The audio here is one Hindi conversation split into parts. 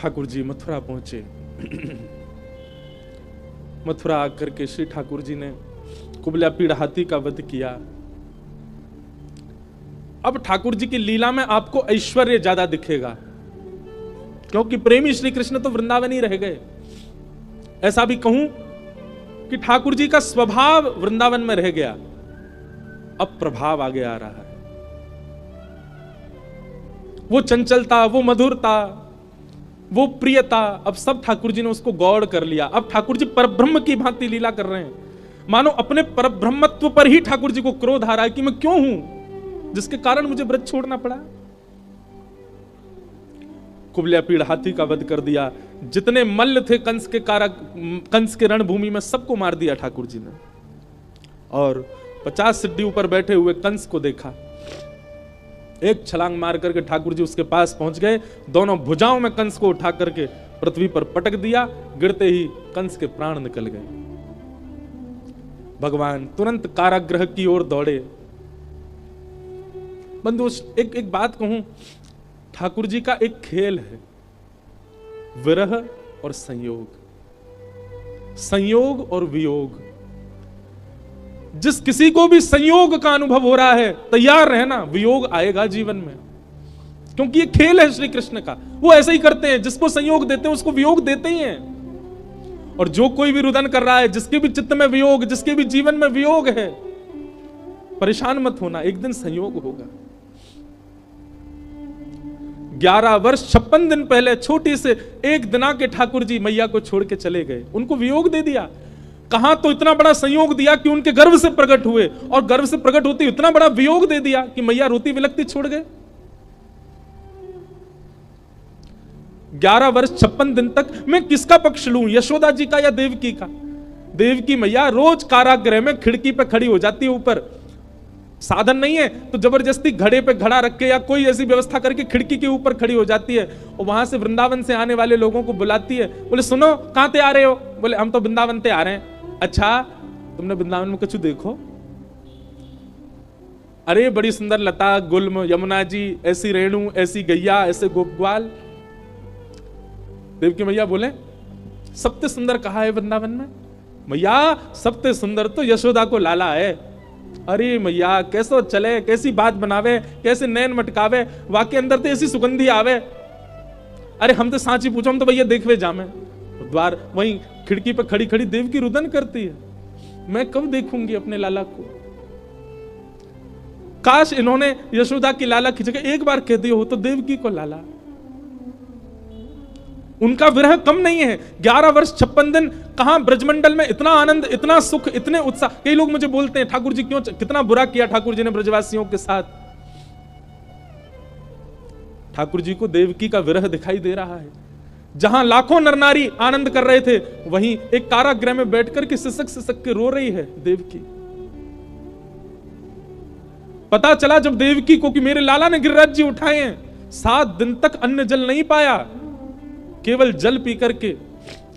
ठाकुर जी मथुरा पहुंचे। मथुरा आकर के श्री ठाकुर जी ने कुबला पीड़ हाथी का वध किया। अब ठाकुर जी की लीला में आपको ऐश्वर्य ज्यादा दिखेगा, क्योंकि प्रेमी श्री कृष्ण तो वृंदावन ही रह गए। ऐसा भी कहूं कि ठाकुर जी का स्वभाव वृंदावन में रह गया, अब प्रभाव आगे आ रहा है। वो चंचलता, वो मधुरता, वो प्रियता, अब सब ठाकुर जी ने उसको गौड़ कर लिया। अब ठाकुर जी परब्रह्म की भांति लीला कर रहे हैं, मानो अपने परब्रह्मत्व पर ही ठाकुर जी को क्रोध आ रहा है कि मैं क्यों हूं जिसके कारण मुझे व्रत छोड़ना पड़ा। कुबला पीड़ हाथी का वध कर दिया। जितने मल्ल थे कंस के रणभूमि में सबको मार दिया ठाकुर जी ने। और 50 सिड्डी ऊपर बैठे हुए कंस को देखा। एक छलांग मार करके ठाकुर जी उसके पास पहुंच गए, दोनों भुजाओं में कंस को उठा करके पृथ्वी पर पटक दिया। गिरते ही कंस के प्राण निकल गए। भगवान तुरंत कारागृह की ओर दौड़े। बंधु, एक बात कहूं, ठाकुर जी का एक खेल है, विरह और संयोग, संयोग और वियोग। जिस किसी को भी संयोग का अनुभव हो रहा है, तैयार रहना, वियोग आएगा जीवन में, क्योंकि ये खेल है श्री कृष्ण का। वो ऐसे ही करते हैं, जिसको संयोग देते हैं उसको वियोग देते ही हैं। और जो कोई भी रुदन कर रहा है, जिसके भी चित्त में वियोग, जिसके भी जीवन में वियोग है, परेशान मत होना, एक दिन संयोग होगा। 11 वर्ष 56 दिन पहले छोटी से एक दिना के ठाकुर जी मैया को छोड़ के चले गए, उनको वियोग दे दिया। कहां तो इतना बड़ा संयोग दिया कि उनके गर्भ से प्रकट हुए, और गर्भ से प्रकट होते इतना बड़ा वियोग दे दिया कि मैया रोती विलकती छोड़ गए। 11 वर्ष 56 दिन तक मैं किसका पक्ष लूं, यशोदा जी का या देवकी का? देवकी मैया रोज कारागृह में खिड़की पे खड़ी हो जाती है, ऊपर साधन नहीं है तो जबरदस्ती घड़े पे घड़ा रख के या कोई ऐसी व्यवस्था करके खिड़की के ऊपर खड़ी हो जाती है, और वहां से वृंदावन से आने वाले लोगों को बुलाती है। बोले सुनो, कहां ते आ रहे हो? बोले हम तो वृंदावन ते आ रहे हैं। अच्छा, तुमने वृंदावन में कछु देखो? अरे बड़ी सुंदर लता गुल्म, यमुना जी, ऐसी रेणु, ऐसी गैया, ऐसे गोपग्वाल। देवकी मैया बोले सबसे सुंदर कहा है वृंदावन में? मैया सबसे सुंदर तो यशोदा को लाला है। अरे मैया कैसो चले, कैसी बात बनावे, कैसे नैन मटकावे, वाके अंदर तो ऐसी सुगंधी आवे। अरे हम तो सांची पूछो, हम तो भैया देखवे जामे। द्वार वहीं खिड़की पे खड़ी खड़ी देवकी रुदन करती है। मैं कब देखूंगी अपने लाला को? काश इन्होंने यशोदा की लाला की जगह एक बार कह दिया हो तो देवकी को लाला। उनका विरह कम नहीं है। 11 वर्ष 56 दिन कहां ब्रजमंडल में इतना आनंद, इतना सुख, इतने उत्साह। कई लोग मुझे बोलते हैं ठाकुर जी क्यों, कितना बुरा किया ठाकुर जी ने ब्रजवासियों के साथ। ठाकुर जी को देवकी का विरह दिखाई दे रहा है। जहां लाखों नर नारी आनंद कर रहे थे, वहीं एक कारागृह में बैठकर के सिसक सिसक के रो रही है देवकी। पता चला जब देवकी को कि मेरे लाला ने गिरिराज जी उठाए हैं, 7 दिन तक अन्न जल नहीं पाया, केवल जल पी करके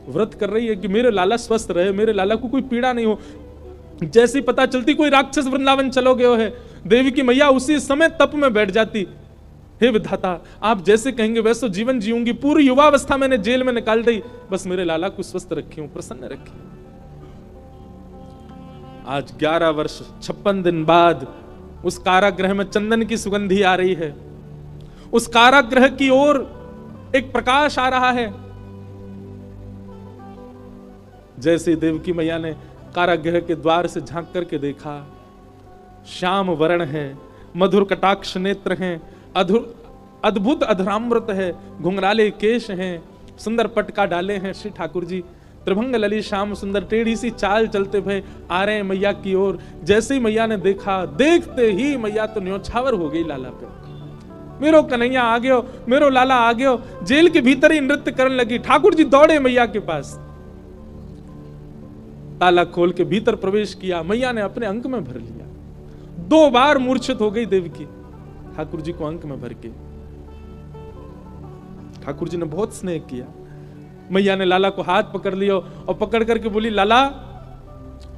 व्रत कर रही है कि मेरे लाला स्वस्थ रहे, मेरे लाला को कोई पीड़ा नहीं हो। जैसी पता चलती कोई राक्षस वृंदावन चलो गए है, देवी की मैया उसी समय तप में बैठ जाती। हे विधाता, आप जैसे कहेंगे वैसे जीवन जीऊंगी, पूरी युवावस्था मैंने जेल में निकाल दी, बस मेरे लाला को स्वस्थ रखी हूं, प्रसन्न रखी। आज 11 वर्ष 56 दिन बाद उस कारागृह में चंदन की सुगंधी आ रही है। उस कारागृह की ओर एक प्रकाश आ रहा है। जैसे देवकी मैया ने कारागृह के द्वार से झांक करके देखा, श्याम वर्ण है, मधुर कटाक्ष नेत्र हैं, अद्भुत अधरामृत है, घुंघराले केश हैं, सुंदर पटका डाले हैं श्री ठाकुर जी, त्रिभंग लली श्याम सुंदर, टेढ़ी सी चाल चलते हुए आ रहे हैं मैया की ओर। जैसे ही मैया ने देखा, देखते ही मैया तो न्योछावर हो गई लाला पे। मेरो कन्हैया आ गयो, मेरो लाला आ गयो। जेल के भीतर ही नृत्य करने लगी। ठाकुर जी दौड़े मैया के पास, ताला खोल के भीतर प्रवेश किया। मैया ने अपने अंक में भर लिया। 2 बार मूर्छित हो गई देवकी ठाकुर जी को अंक में भर के। ठाकुर जी ने बहुत स्नेह किया। मैया ने लाला को हाथ पकड़ लिया और पकड़ करके बोली, लाला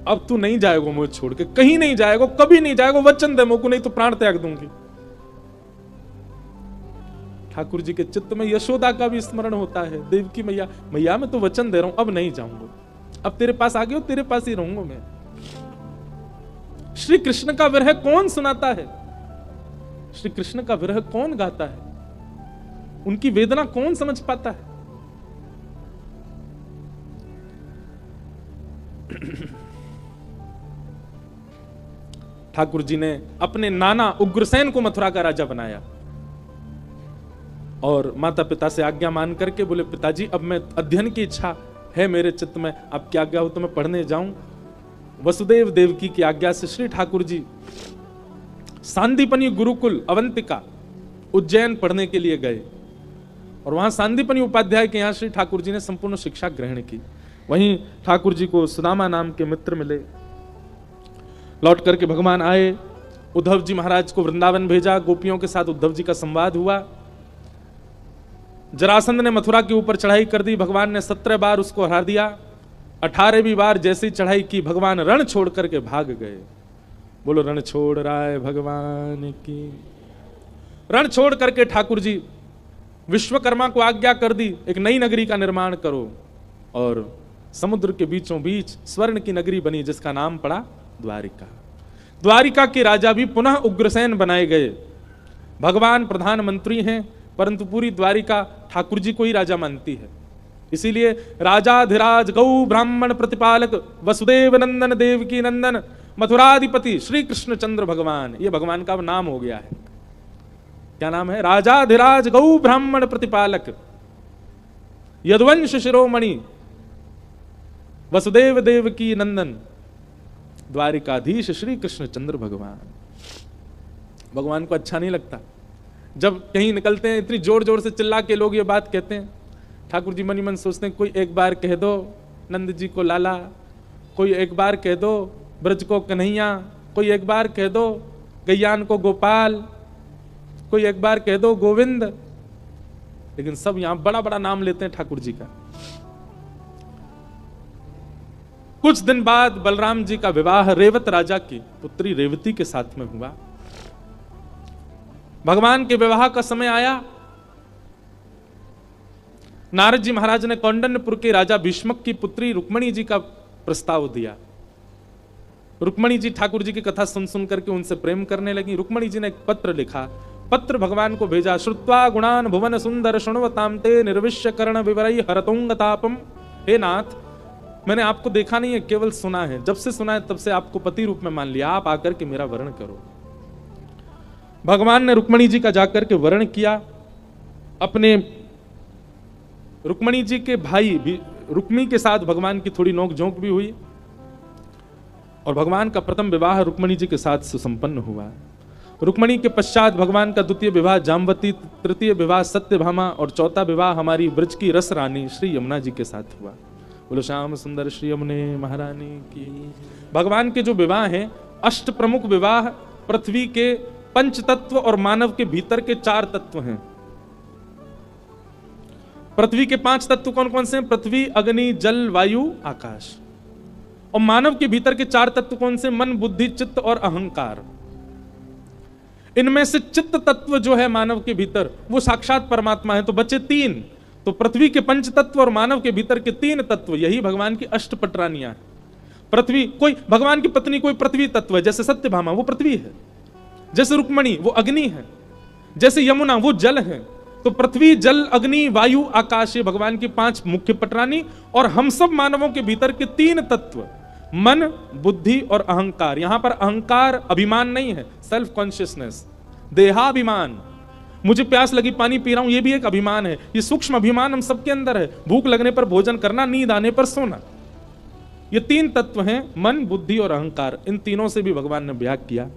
अब तू नहीं जाएगा मुझे छोड़ के, कहीं नहीं जाएगा, कभी नहीं जाएगा, वचन दे मुझको, नहीं तो प्राण त्याग दूंगी। ठाकुर जी के चित्त में यशोदा का भी स्मरण होता है। देवकी मैया, मैया मैं तो वचन दे रहा हूं, अब नहीं जाऊंगा, अब तेरे पास आ गया, तेरे पास ही रहूंगा मैं। श्री कृष्ण का विरह कौन सुनाता है? श्री कृष्ण का विरह कौन गाता है? उनकी वेदना कौन समझ पाता है? ठाकुर जी ने अपने नाना उग्रसेन को मथुरा का राजा बनाया और माता पिता से आज्ञा मान करके बोले, पिताजी अब मैं अध्ययन की इच्छा है मेरे चित्त में, अब क्या आज्ञा हो तो मैं पढ़ने जाऊं। वसुदेव देवकी की आज्ञा से श्री ठाकुर जी सांदीपनी गुरुकुल अवंतिका उज्जैन पढ़ने के लिए गए और वहां सांदीपनी उपाध्याय के यहां श्री ठाकुर जी ने संपूर्ण शिक्षा ग्रहण की। वहीं ठाकुर जी को सुदामा नाम के मित्र मिले। लौट करके भगवान आए, उद्धव जी महाराज को वृंदावन भेजा, गोपियों के साथ उद्धव जी का संवाद हुआ। जरासंध ने मथुरा के ऊपर चढ़ाई कर दी, भगवान ने 17 बार उसको हरा दिया। 18वीं बार जैसी चढ़ाई की, भगवान रण छोड़ करके भाग गए। बोलो रण छोड़ राय भगवान की। रण छोड़ करके ठाकुर जी विश्वकर्मा को आज्ञा कर दी, एक नई नगरी का निर्माण करो, और समुद्र के बीचों बीच स्वर्ण की नगरी बनी जिसका नाम पड़ा द्वारिका। द्वारिका के राजा भी पुनः उग्रसेन बनाए गए। भगवान प्रधानमंत्री हैं, परंतु पूरी द्वारिका ठाकुर जी को ही राजा मानती है। इसीलिए राजाधिराज गौ ब्राह्मण प्रतिपालक वसुदेव नंदन देवकी नंदन मथुराधिपति श्री कृष्णचंद्र भगवान, ये भगवान का नाम हो गया है। क्या नाम है? राजाधिराज गौ ब्राह्मण प्रतिपालक यदुवंश शिरोमणि वसुदेव देवकी नंदन द्वारिकाधीश श्री कृष्णचंद्र भगवान। भगवान को अच्छा नहीं लगता जब कहीं निकलते हैं, इतनी जोर जोर से चिल्ला के लोग ये बात कहते हैं। ठाकुर जी मनी मन सोचते हैं, कोई एक बार कह दो नंद जी को लाला, कोई एक बार कह दो ब्रज को कन्हैया, कोई एक बार कह दो गैयान को गोपाल, कोई एक बार कह दो गोविंद। लेकिन सब यहां बड़ा बड़ा नाम लेते हैं ठाकुर जी का। कुछ दिन बाद बलराम जी का विवाह रेवत राजा की पुत्री रेवती के साथ में हुआ। भगवान के विवाह का समय आया। नारद जी महाराज ने कौंडन्यपुर के राजा भीष्मक की पुत्री रुक्मणी जी का प्रस्ताव दिया। रुक्मणी जी ठाकुर जी की कथा सुन सुन करके उनसे प्रेम करने लगी। रुक्मणी जी ने एक पत्र लिखा, पत्र भगवान को भेजा। श्रुत्वा गुणान भुवन सुंदर शृण्वतां ते निर्विश्य कर्ण विवरई हरतोंगतापम। हे नाथ, मैंने आपको देखा नहीं है, केवल सुना है। जब से सुना है तब से आपको पति रूप में मान लिया, आप आकर के मेरा वर्ण करो। भगवान ने रुक्मणी जी का जाकर के वर्ण किया। अपने रुक्मणी जी के भाई भी रुक्मी के साथ भगवान की थोड़ी नोक झोंक भी हुई और भगवान का प्रथम विवाह रुक्मणी जी के साथ सुसंपन्न हुआ। रुक्मणी के पश्चात भगवान का द्वितीय विवाह जाम्बवती, तृतीय विवाह सत्यभामा और चौथा विवाह हमारी ब्रज की रस रानी श्री यमुना जी के साथ हुआ। बोलो श्याम सुंदर श्री यमुने महारानी की। भगवान के जो विवाह हैं, अष्ट प्रमुख विवाह पृथ्वी के पंच तत्व और मानव के भीतर के 4 तत्व हैं। पृथ्वी के 5 तत्व कौन कौन से हैं? पृथ्वी, अग्नि, जल, वायु, आकाश। और मानव के भीतर के 4 तत्व कौन से? मन, बुद्धि, चित्त और अहंकार। इनमें से चित्त तत्व जो है मानव के भीतर, वो साक्षात परमात्मा है। तो बचे 3। तो पृथ्वी के पंच तत्व और मानव के भीतर के 3 तत्व, यही भगवान की अष्टपटरानियां हैं। पृथ्वी, कोई भगवान की पत्नी कोई पृथ्वी तत्व है, जैसे सत्यभामा वो पृथ्वी है, जैसे रुक्मणी वो अग्नि है, जैसे यमुना वो जल है। तो पृथ्वी, जल, अग्नि, वायु, आकाश, ये भगवान की 5 मुख्य पटरानी। और हम सब मानवों के भीतर के 3 तत्व, मन, बुद्धि और अहंकार। यहां पर अहंकार अभिमान नहीं है, सेल्फ कॉन्शियसनेस, देहाभिमान। मुझे प्यास लगी, पानी पी रहा हूं, ये भी एक अभिमान है। ये सूक्ष्म अभिमान हम सबके अंदर है। भूख लगने पर भोजन करना, नींद आने पर सोना, ये 3 तत्व हैं, मन, बुद्धि और अहंकार। इन तीनों से भी भगवान ने ब्याह किया।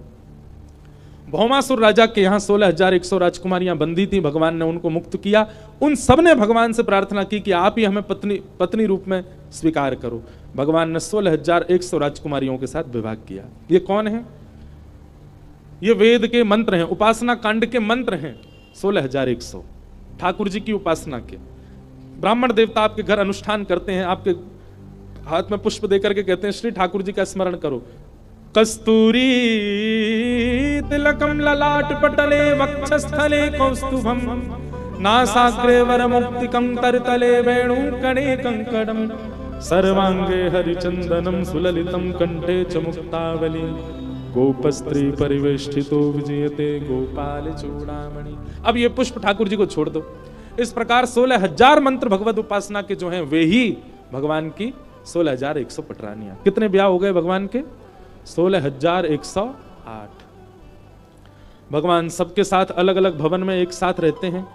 भौमासुर राजा के यहाँ 16,100 राजकुमारियां बंदी थी। भगवान ने उनको मुक्त किया। उन सब ने भगवान से प्रार्थना की कि आप ही हमें पत्नी रूप में स्वीकार करो। भगवान ने 16,100 राजकुमारियों के साथ विवाह किया। ये कौन है? ये वेद के मंत्र हैं, उपासना कांड के मंत्र हैं। 16,100 ठाकुर जी की उपासना के। ब्राह्मण देवता आपके घर अनुष्ठान करते हैं, आपके हाथ में पुष्प देकर के कहते हैं श्री ठाकुर जी का स्मरण करो। कस्तूरी तिलकम ललाट पटले वक्षस्थले कौस्तुभम नासाग्रे वर मुक्तिकं तरतले वेणु कणे कंकड़म सर्वांगे हरिचंदनम सुललितम कंठे च मुक्तावली गोपस्त्री परिवेष्टितो विजयते गोपाल चूड़ामणि। अब ये पुष्प ठाकुर जी को छोड़ दो। इस प्रकार 16,000 मंत्र भगवत उपासना के जो हैं वे ही भगवान की 16,100 पटरानियां। कितने ब्याह हो गए भगवान के? 16,108। भगवान सबके साथ अलग अलग भवन में एक साथ रहते हैं।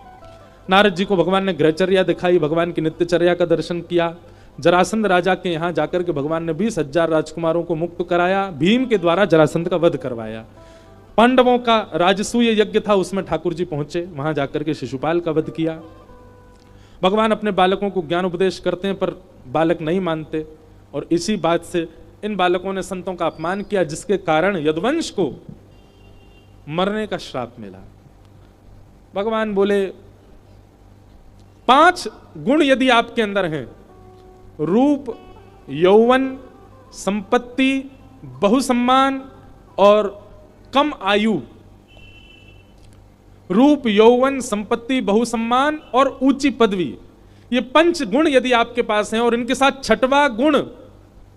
नारद जी को भगवान ने गृहचर्या दिखाई, भगवान की नित्यचर्या का दर्शन किया। जरासंध राजा के यहां जाकर के भगवान ने 20,000 राजकुमारों को मुक्त कराया। भीम के द्वारा जरासंध का वध करवाया। पांडवों का राजसूय यज्ञ था, उसमें ठाकुर जी पहुंचे, वहां जाकर के शिशुपाल का वध किया। भगवान अपने बालकों को ज्ञान उपदेश करते हैं, पर बालक नहीं मानते, और इसी बात से इन बालकों ने संतों का अपमान किया, जिसके कारण यदुवंश को मरने का श्राप मिला। भगवान बोले 5 गुण यदि आपके अंदर हैं, रूप, यौवन, संपत्ति, बहुसम्मान और कम आयु। रूप, यौवन, संपत्ति, बहुसम्मान और ऊंची पदवी, ये 5 गुण यदि आपके पास हैं और इनके साथ 6वां गुण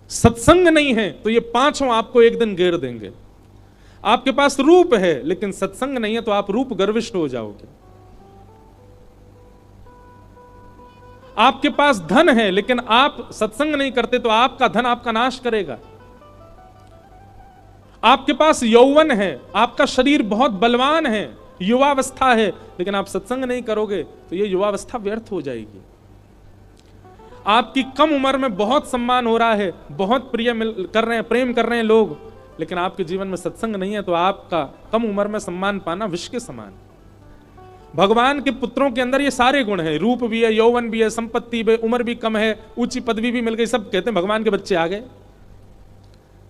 सत्संग नहीं है, तो ये 5 आपको एक दिन घेर देंगे। आपके पास रूप है लेकिन सत्संग नहीं है, तो आप रूप गर्विष्ठ हो जाओगे। आपके पास धन है लेकिन आप सत्संग नहीं करते, तो आपका धन आपका नाश करेगा। आपके पास यौवन है, आपका शरीर बहुत बलवान है, युवावस्था है, लेकिन आप सत्संग नहीं करोगे तो ये युवावस्था व्यर्थ हो जाएगी। आपकी कम उम्र में बहुत सम्मान हो रहा है, बहुत कर रहे हैं, प्रेम कर रहे हैं लोग, लेकिन आपके जीवन में सत्संग नहीं है, तो आपका कम उम्र में सम्मान पाना विष के समान। भगवान के पुत्रों के अंदर ये सारे गुण हैं, रूप भी है, यौवन भी है, संपत्ति भी, उम्र भी कम है, ऊंची पदवी भी मिल गई, सब कहते हैं भगवान के बच्चे आ गए,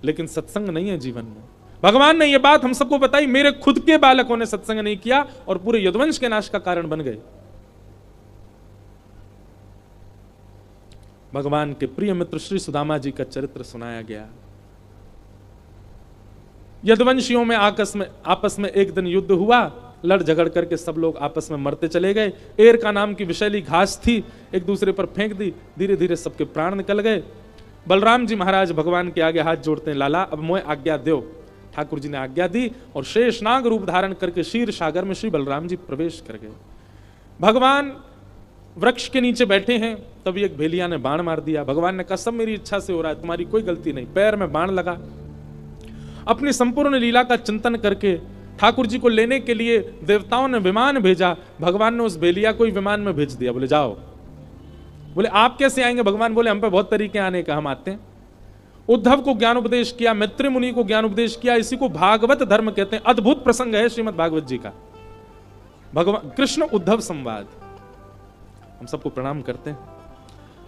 लेकिन सत्संग नहीं है जीवन में। भगवान ने यह बात हम सबको बताई, मेरे खुद के बालकों ने सत्संग नहीं किया और पूरे यदुवंश के नाश का कारण बन गए। भगवान के प्रिय मित्र श्री सुदामा जी का चरित्र सुनाया गया। यदुवंशियों में आपस में एक दिन युद्ध हुआ, लड़ झगड़ करके सब लोग आपस में मरते चले गए। एर का नाम की विषैली घास थी, एक दूसरे पर फेंक दी, धीरे धीरे सबके प्राण निकल गए। बलराम जी महाराज भगवान के आगे हाथ जोड़ते हैं, लाला अब मोए आज्ञा दो। ठाकुर जी ने आज्ञा दी और शेषनाग रूप धारण करके क्षीर सागर में श्री बलराम जी प्रवेश कर गए। भगवान वृक्ष के नीचे बैठे हैं, तभी एक भेलिया ने बाण मार दिया। भगवान ने कहा सब मेरी इच्छा से हो रहा है, तुम्हारी कोई गलती नहीं। पैर में बाण लगा। अपनी संपूर्ण लीला का चिंतन करके ठाकुर जी को लेने के लिए देवताओं ने विमान भेजा। भगवान ने उस भेलिया को विमान में भेज दिया, बोले जाओ। बोले आप कैसे आएंगे? भगवान बोले हम पे बहुत तरीके आने का, हम आते हैं। उद्धव को ज्ञान उपदेश किया, मैत्री मुनि को ज्ञान उपदेश किया। इसी को भागवत धर्म कहते हैं। अद्भुत प्रसंग है श्रीमद् भागवत जी का, भगवान कृष्ण उद्धव संवाद। हम सबको प्रणाम करते हैं।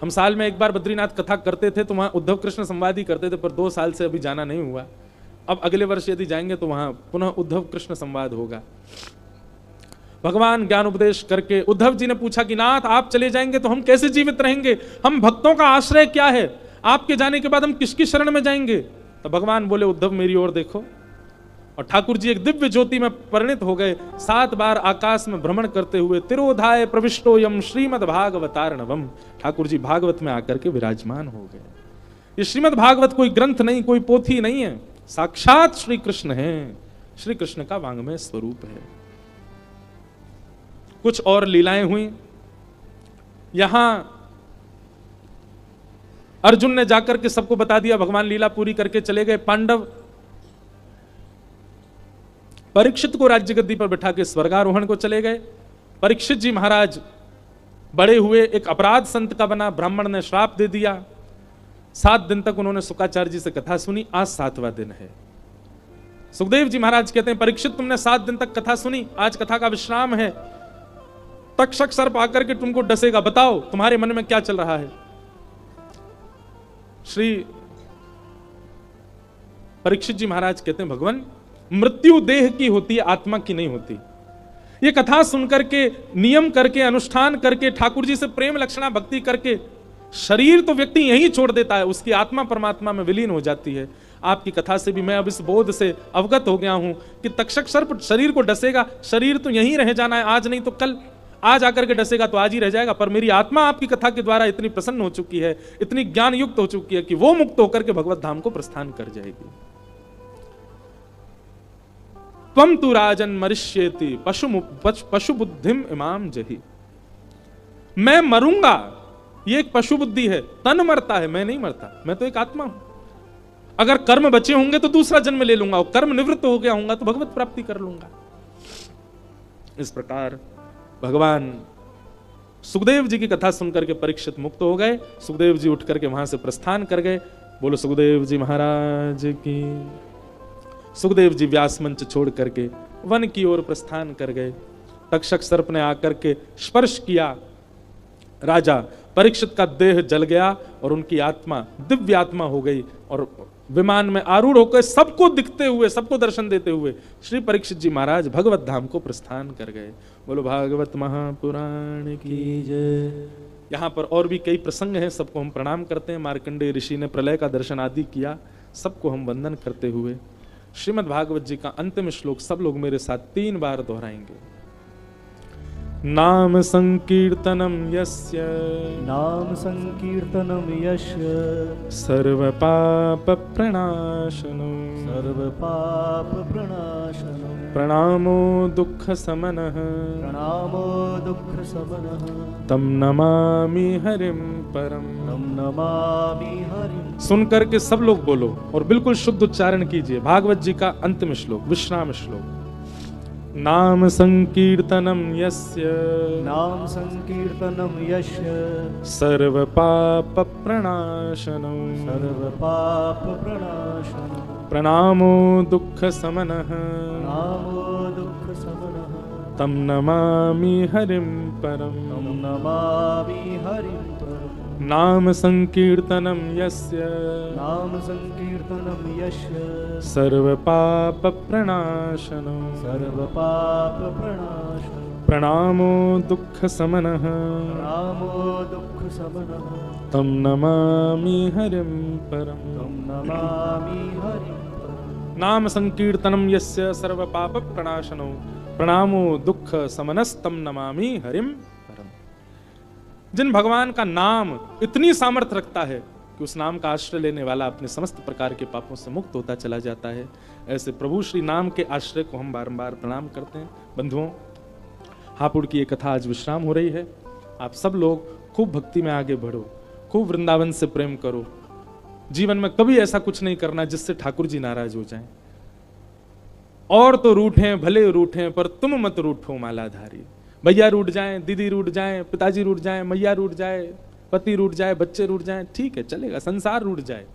हम साल में एक बार बद्रीनाथ कथा करते थे, तो वहां उद्धव कृष्ण संवाद ही करते थे, पर 2 साल से अभी जाना नहीं हुआ। अब अगले वर्ष यदि जाएंगे तो वहां पुनः उद्धव कृष्ण संवाद होगा। भगवान ज्ञान उपदेश करके उद्धव जी ने पूछा कि नाथ आप चले जाएंगे तो हम कैसे जीवित रहेंगे? हम भक्तों का आश्रय क्या है? आपके जाने के बाद हम किसकी शरण में जाएंगे? तो भगवान बोले उद्धव मेरी ओर देखो, और ठाकुर जी एक दिव्य ज्योति में परिणित हो गए। 7 बार आकाश में भ्रमण करते हुए तिरोधाय प्रविष्टो यम श्रीमद् भागवतार्णवम, ठाकुर जी भागवत में आकर के विराजमान हो गए। ये श्रीमद् भागवत कोई ग्रंथ नहीं, कोई पोथी नहीं है, साक्षात श्री कृष्ण है, श्री कृष्ण का वांग्मय स्वरूप है। कुछ और लीलाएं हुई। यहां अर्जुन ने जाकर के सबको बता दिया, भगवान लीला पूरी करके चले गए। पांडव परीक्षित को राज्य गद्दी पर बिठा के स्वर्गारोहण को चले गए। परीक्षित जी महाराज बड़े हुए, एक अपराध संत का बना, ब्राह्मण ने श्राप दे दिया। 7 दिन तक उन्होंने शुकाचार्य जी से कथा सुनी। आज 7वां दिन है। सुखदेव जी महाराज कहते हैं परीक्षित तुमने 7 दिन तक कथा सुनी, आज कथा का विश्राम है। तक्षक सर्प आकर के तुमको डसेगा, बताओ तुम्हारे मन में क्या चल रहा है? श्री परीक्षित जी महाराज कहते हैं भगवान मृत्यु देह की होती है, आत्मा की नहीं होती। ये कथा सुनकर के, नियम करके, अनुष्ठान करके, ठाकुर जी से प्रेम लक्षणा भक्ति करके शरीर तो व्यक्ति यहीं छोड़ देता है, उसकी आत्मा परमात्मा में विलीन हो जाती है। आपकी कथा से भी मैं अब इस बोध से अवगत हो गया हूं कि तक्षक सर्प शरीर को डसेगा, शरीर तो यहीं रह जाना है, आज नहीं तो कल। आज आकर के डसेगा तो आज ही रह जाएगा, पर मेरी आत्मा आपकी कथा के द्वारा इतनी प्रसन्न हो चुकी है, इतनी ज्ञान युक्त हो चुकी है कि वो मुक्त होकर के भगवत धाम को प्रस्थान कर जाएगी। त्वम तु राजन मरिष्येति पशु बुद्धिम इमाम जही। मैं मरूंगा, ये एक पशु बुद्धि है, तन मरता है, मैं नहीं मरता, मैं तो एक आत्मा हूं। अगर कर्म बचे होंगे तो दूसरा जन्म ले लूंगा, और कर्म निवृत्त हो गया होगा तो भगवत प्राप्ति कर लूंगा। इस प्रकार भगवान सुखदेव जी की कथा सुनकर के परीक्षित मुक्त हो गए। सुखदेव जी उठ करके वहां से प्रस्थान कर गए। बोलो सुखदेव जी महाराज की। सुखदेव जी व्यास मंच छोड़ करके वन की ओर प्रस्थान कर गए। तक्षक सर्प ने आकर के स्पर्श किया, राजा परीक्षित का देह जल गया और उनकी आत्मा दिव्य आत्मा हो गई, और विमान में आरूढ़ होकर सबको दिखते हुए, सबको दर्शन देते हुए श्री परीक्षित जी महाराज भगवत धाम को प्रस्थान कर गए। बोलो भागवत महापुराण की जय। यहाँ पर और भी कई प्रसंग हैं, सबको हम प्रणाम करते हैं। मार्कंडेय ऋषि ने प्रलय का दर्शन आदि किया, सबको हम वंदन करते हुए श्रीमद् भागवत जी का अंतिम श्लोक सब लोग मेरे साथ 3 बार दोहराएंगे। नाम संकीर्तनम यस्य, नाम संकीर्तनम यस्य, सर्व पाप प्रणाशनो, सर्व पाप प्रणाशनो, प्रणामो दुख समनः, प्रणामो दुख समनः, तम नमामि हरिम परम, तम नमामि हरिम। सुन करके सब लोग बोलो और बिल्कुल शुद्ध उच्चारण कीजिए भागवत जी का अंतिम श्लोक, विश्राम श्लोक। नाम संकीर्तनम यस्य, नाम संकीर्तनम यस्य, सर्व पाप प्रणाशनो, सर्व पाप प्रणाशनो, प्रणामो दुख समनः, प्रणामो दुख समनः, तम नमामि हरिम परम, तम नमामि हरिम परम। नाम संकीर्तनम यस्य, नाम संकीर्तनम यस्य, सर्व पाप प्रणाशनो, सर्व पाप प्रणाशनो, प्रणामो दुख समनः, प्रणामो दुख समनः, तम नमामि हरिम परम, तम नमामि हरिं परम। नाम संकीर्तनम यस्य सर्व पाप प्रणाशनो, प्रणामो दुख समनस्तम नमामि हरिम परम। जिन भगवान का नाम इतनी सामर्थ्य रखता है कि उस नाम का आश्रय लेने वाला अपने समस्त प्रकार के पापों से मुक्त होता चला जाता है, ऐसे प्रभु श्री नाम के आश्रय को हम बारंबार प्रणाम करते हैं। बंधुओं, हापुड़ की ये कथा आज विश्राम हो रही है। आप सब लोग खूब भक्ति में आगे बढ़ो, खूब वृंदावन से प्रेम करो। जीवन में कभी ऐसा कुछ नहीं करना जिससे ठाकुर जी नाराज हो जाएं। और तो रूठें भले रूठें, पर तुम मत रूठो मालाधारी। भैया रूठ जाएं, दीदी रूठ जाएं, पिताजी रूठ जाएं, मैया रूठ जाए, पति रूठ जाए, बच्चे रूठ जाएं, ठीक है चलेगा, संसार रूठ जाए,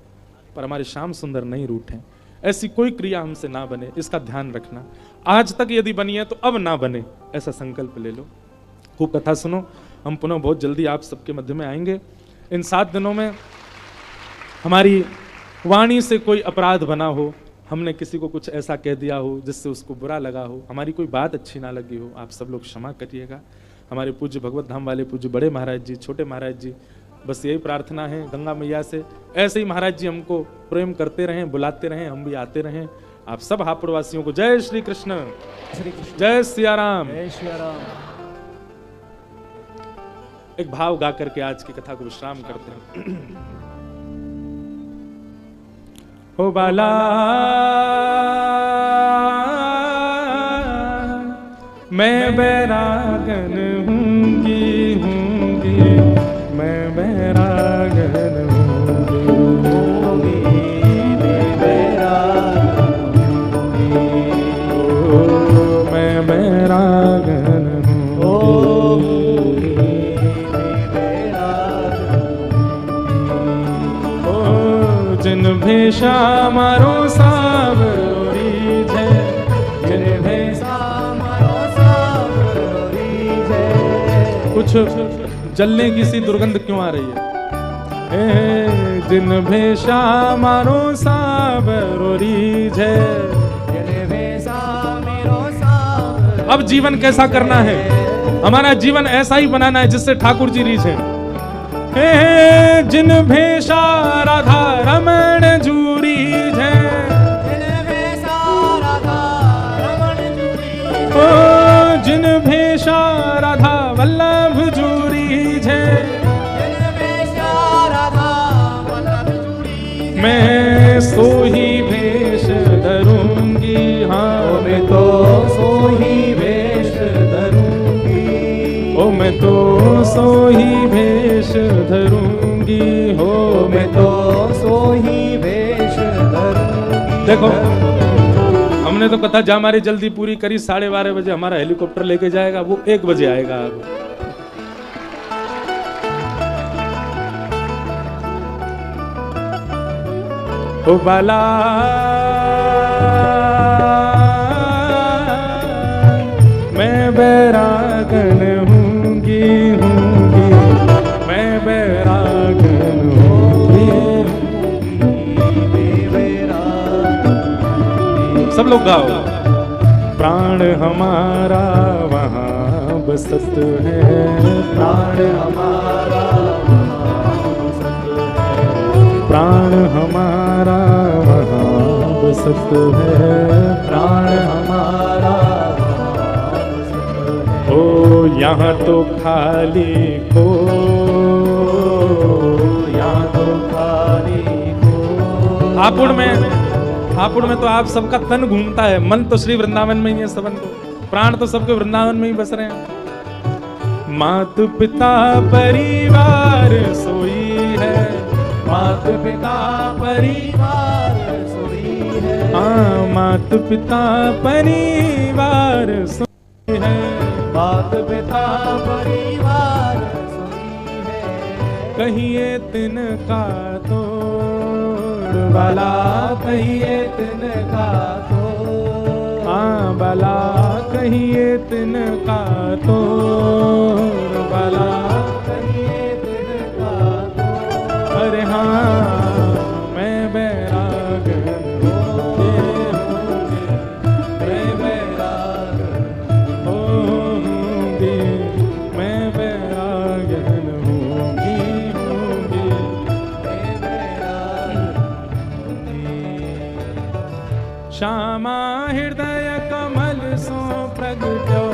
पर हमारे श्याम सुंदर नहीं रूठें। ऐसी कोई क्रिया हमसे ना बने, इसका ध्यान रखना। आज तक यदि बनी है तो अब ना बने, ऐसा संकल्प ले लो। खूब कथा सुनो। हम पुनः बहुत जल्दी आप सबके मध्य में आएंगे। इन 7 दिनों में हमारी वाणी से कोई अपराध बना हो, हमने किसी को कुछ ऐसा कह दिया हो जिससे उसको बुरा लगा हो, हमारी कोई बात अच्छी ना लगी हो, आप सब लोग क्षमा करिएगा। हमारे पूज्य भगवत धाम वाले पूज्य बड़े महाराज जी, छोटे महाराज जी, बस यही प्रार्थना है गंगा मैया से, ऐसे ही महाराज जी हमको प्रेम करते रहें, बुलाते रहें, हम भी आते रहें। आप सब हापुड़ वासियों को जय श्री कृष्ण, जय सिया राम, जय श्री राम। एक भाव गा करके आज की कथा को विश्राम करते हैं। हो बाला मैं बैरागन हूँगी, मैं बैरागन हूँगी, मैं बैरागन हूँगी, मैं बैरागन हूँगी, मैं बैरागन ओ जिन भेषा मारो सावरी जय, जिन भेषा कुछ जलने की सी दुर्गंध क्यों आ रही है? जिन भेषा मारो सावरी जय, अब जीवन कैसा करना है? हमारा जीवन ऐसा ही बनाना है जिससे ठाकुर जी रीझे। जिन भेषा राधा रमण जूरी जय, जिन भेषा राधा ओ मैं तो सो ही भेष धरूंगी हो, मैं तो सो ही वेश धरूंगी। देखो हमने तो कथा जा हमारी जल्दी पूरी करी, 12:30 बजे हमारा हेलीकॉप्टर लेके जाएगा, वो 1 बजे आएगा। अब ओ बाला मैं बैरागन हूंगी हूंगी, मैं बैरागन हूंगी। सब लोग गाओ। प्राण हमारा वहाँ बसत है, प्राण हमारा प्राण हमारा वहाँ बसत है, प्राण हमारा ओ यहाँ तो खाली को, यहाँ तो खाली को। हापुड़ में तो आप सबका तन घूमता है, मन तो श्री वृंदावन में ही है सबन को, प्राण तो सबके वृंदावन में ही बस रहे हैं। मात पिता परिवार सोई है, मात पिता परिवार सोई है, हाँ मात पिता परिवार सोई है, मात पिता परिवार सोई है। कहिए तिनका तोड़ बाला कहिए तिनका तो, हाँ बाला कहिए तिनका तोड़ बाला कहिए तिनका तो। अरे हाँ मैं बैरागन होंगे, मैं बैरागन होंगे, मैं बैरागन होंगी होंगी, मैं बैरागन श्यामा हृदय कमल सो प्रगटो